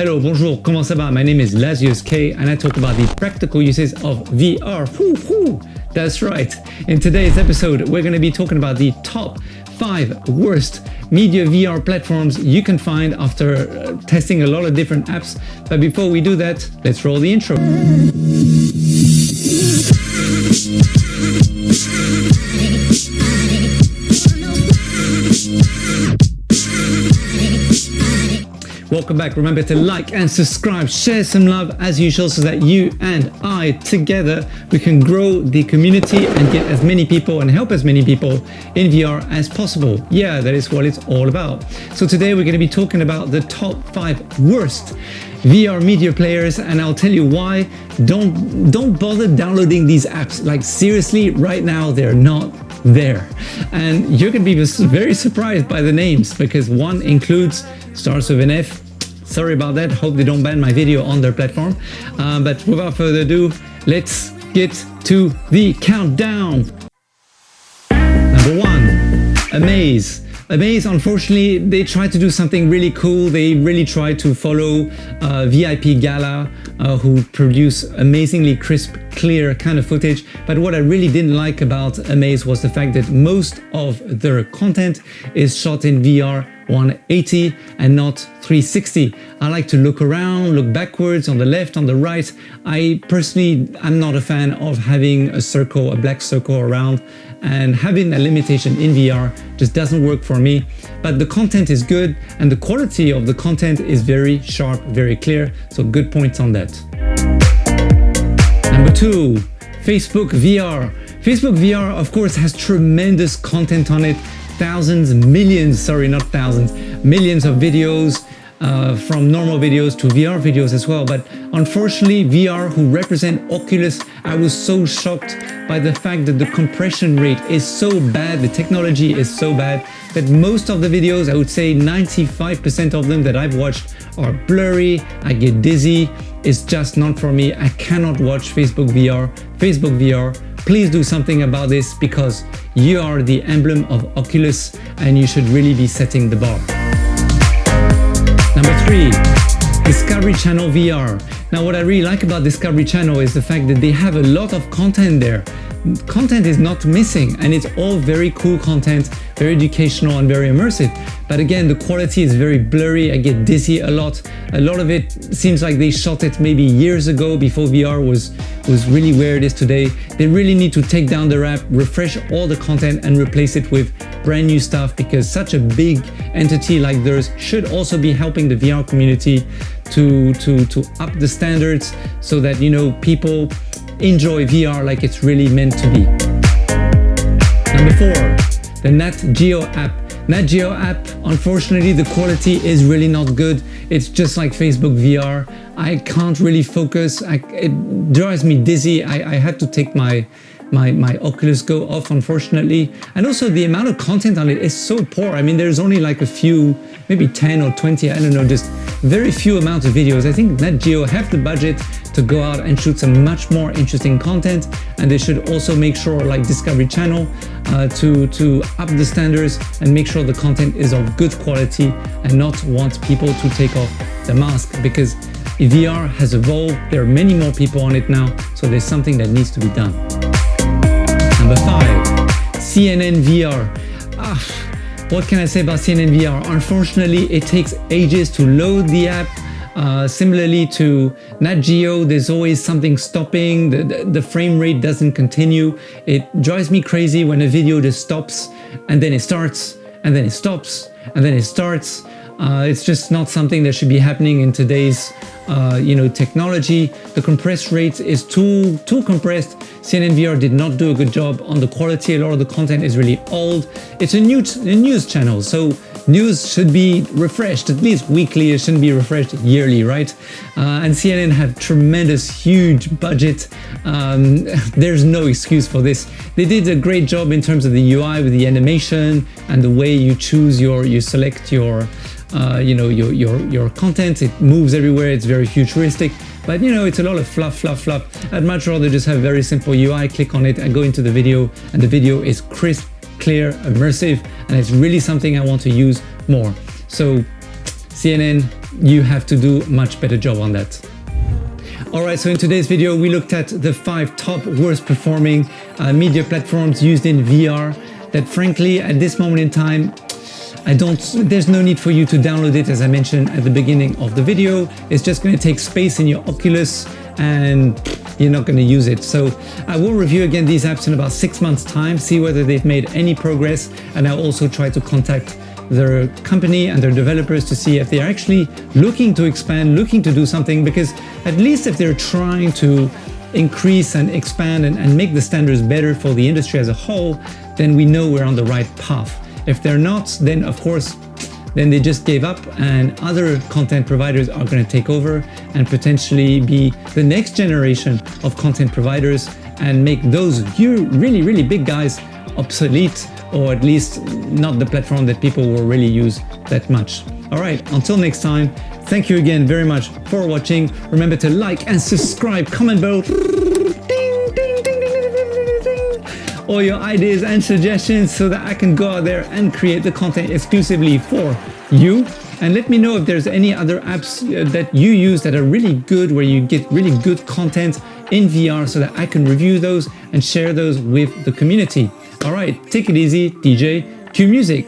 Hello, bonjour, comment ça va? My name is Lazius K and I talk about the practical uses of VR. That's right. In today's episode, we're going to be talking about the top 5 worst media VR platforms you can find after testing a lot of different apps. But before we do that, let's roll the intro. Welcome back. Remember to like and subscribe, share some love as usual so that you and I together we can grow the community and get as many people and help as many people in VR as possible. Yeah, that is what it's all about. So today we're going to be talking about the top 5 worst VR media players, and I'll tell you why. Don't bother downloading these apps. Like seriously, right now they're not there. And you're going to be very surprised by the names because one includes starts with an F. Sorry about that. Hope they don't ban my video on their platform. But without further ado, let's get to the countdown. Number 1, Amaze. Amaze, unfortunately, they tried to do something really cool. They really tried to follow VIP Gala, who produce amazingly crisp, clear kind of footage. But what I really didn't like about Amaze was the fact that most of their content is shot in VR 180 and not 360. I like to look around, look backwards, on the left, on the right. I personally, I'm not a fan of having a circle, a black circle around, and having a limitation in VR just doesn't work for me. But the content is good and the quality of the content is very sharp, very clear. So good points on that. Number 2, Facebook VR. Facebook VR, of course, has tremendous content on it. Thousands, millions, sorry, not thousands, millions of videos, from normal videos to VR videos as well. But unfortunately, VR, who represent Oculus, I was so shocked by the fact that the compression rate is so bad, the technology is so bad, that most of the videos, I would say 95% of them that I've watched are blurry, I get dizzy, it's just not for me. I cannot watch Facebook VR. Facebook VR, please do something about this because you are the emblem of Oculus and you should really be setting the bar. Number 3, Discovery Channel VR. Now what I really like about Discovery Channel is the fact that they have a lot of content there. Content is not missing and it's all very cool content, very educational and very immersive. But again, the quality is very blurry. I get dizzy a lot. A lot of it seems like they shot it maybe years ago before VR was really where it is today. They really need to take down their app, refresh all the content and replace it with brand new stuff because such a big entity like theirs should also be helping the VR community to up the standards so that, you know, people enjoy VR like it's really meant to be. Number 4, the NatGeo app. NatGeo app, unfortunately, the quality is really not good. It's just like Facebook VR. I can't really focus. It drives me dizzy. I had to take my Oculus Go off, unfortunately. And also the amount of content on it is so poor. I mean, there's only like a few, maybe 10 or 20, I don't know, just very few amounts of videos. I think NatGeo have the budget to go out and shoot some much more interesting content. And they should also make sure, like Discovery Channel, to up the standards and make sure the content is of good quality and not want people to take off the mask because VR has evolved. There are many more people on it now. So there's something that needs to be done. Number 5, CNN VR. What can I say about CNN VR? Unfortunately, it takes ages to load the app. Similarly to NatGeo, there's always something stopping. The frame rate doesn't continue. It drives me crazy when a video just stops and then it starts and then it stops and then it starts. It's just not something that should be happening in today's technology. The compressed rate is too compressed. CNN VR did not do a good job on the quality. A lot of the content is really old. It's a news channel, so news should be refreshed at least weekly. It shouldn't be refreshed yearly, right? And CNN have tremendous, huge budget. There's no excuse for this. They did a great job in terms of the UI with the animation and the way you choose you select your content. It moves everywhere. It's very futuristic, but it's a lot of fluff. I'd much rather just have very simple UI, click on it and go into the video, and the video is crisp, clear, immersive, and it's really something I want to use more. So CNN, you have to do a much better job on that. Alright, so in today's video, we looked at the 5 top worst performing media platforms used in VR that frankly, at this moment in time, there's no need for you to download it, as I mentioned at the beginning of the video. It's just going to take space in your Oculus and you're not going to use it. So I will review again these apps in about 6 months time, see whether they've made any progress, and I'll also try to contact their company and their developers to see if they're actually looking to expand, looking to do something, because at least if they're trying to increase and expand and make the standards better for the industry as a whole, then we know we're on the right path. If they're not, then of course, then they just gave up and other content providers are going to take over and potentially be the next generation of content providers and make those really, really big guys obsolete, or at least not the platform that people will really use that much. All right, until next time, thank you again very much for watching. Remember to like and subscribe, comment below, all your ideas and suggestions so that I can go out there and create the content exclusively for you. And let me know if there's any other apps that you use that are really good, where you get really good content in VR, so that I can review those and share those with the community. All right, take it easy, DJ. Cue music.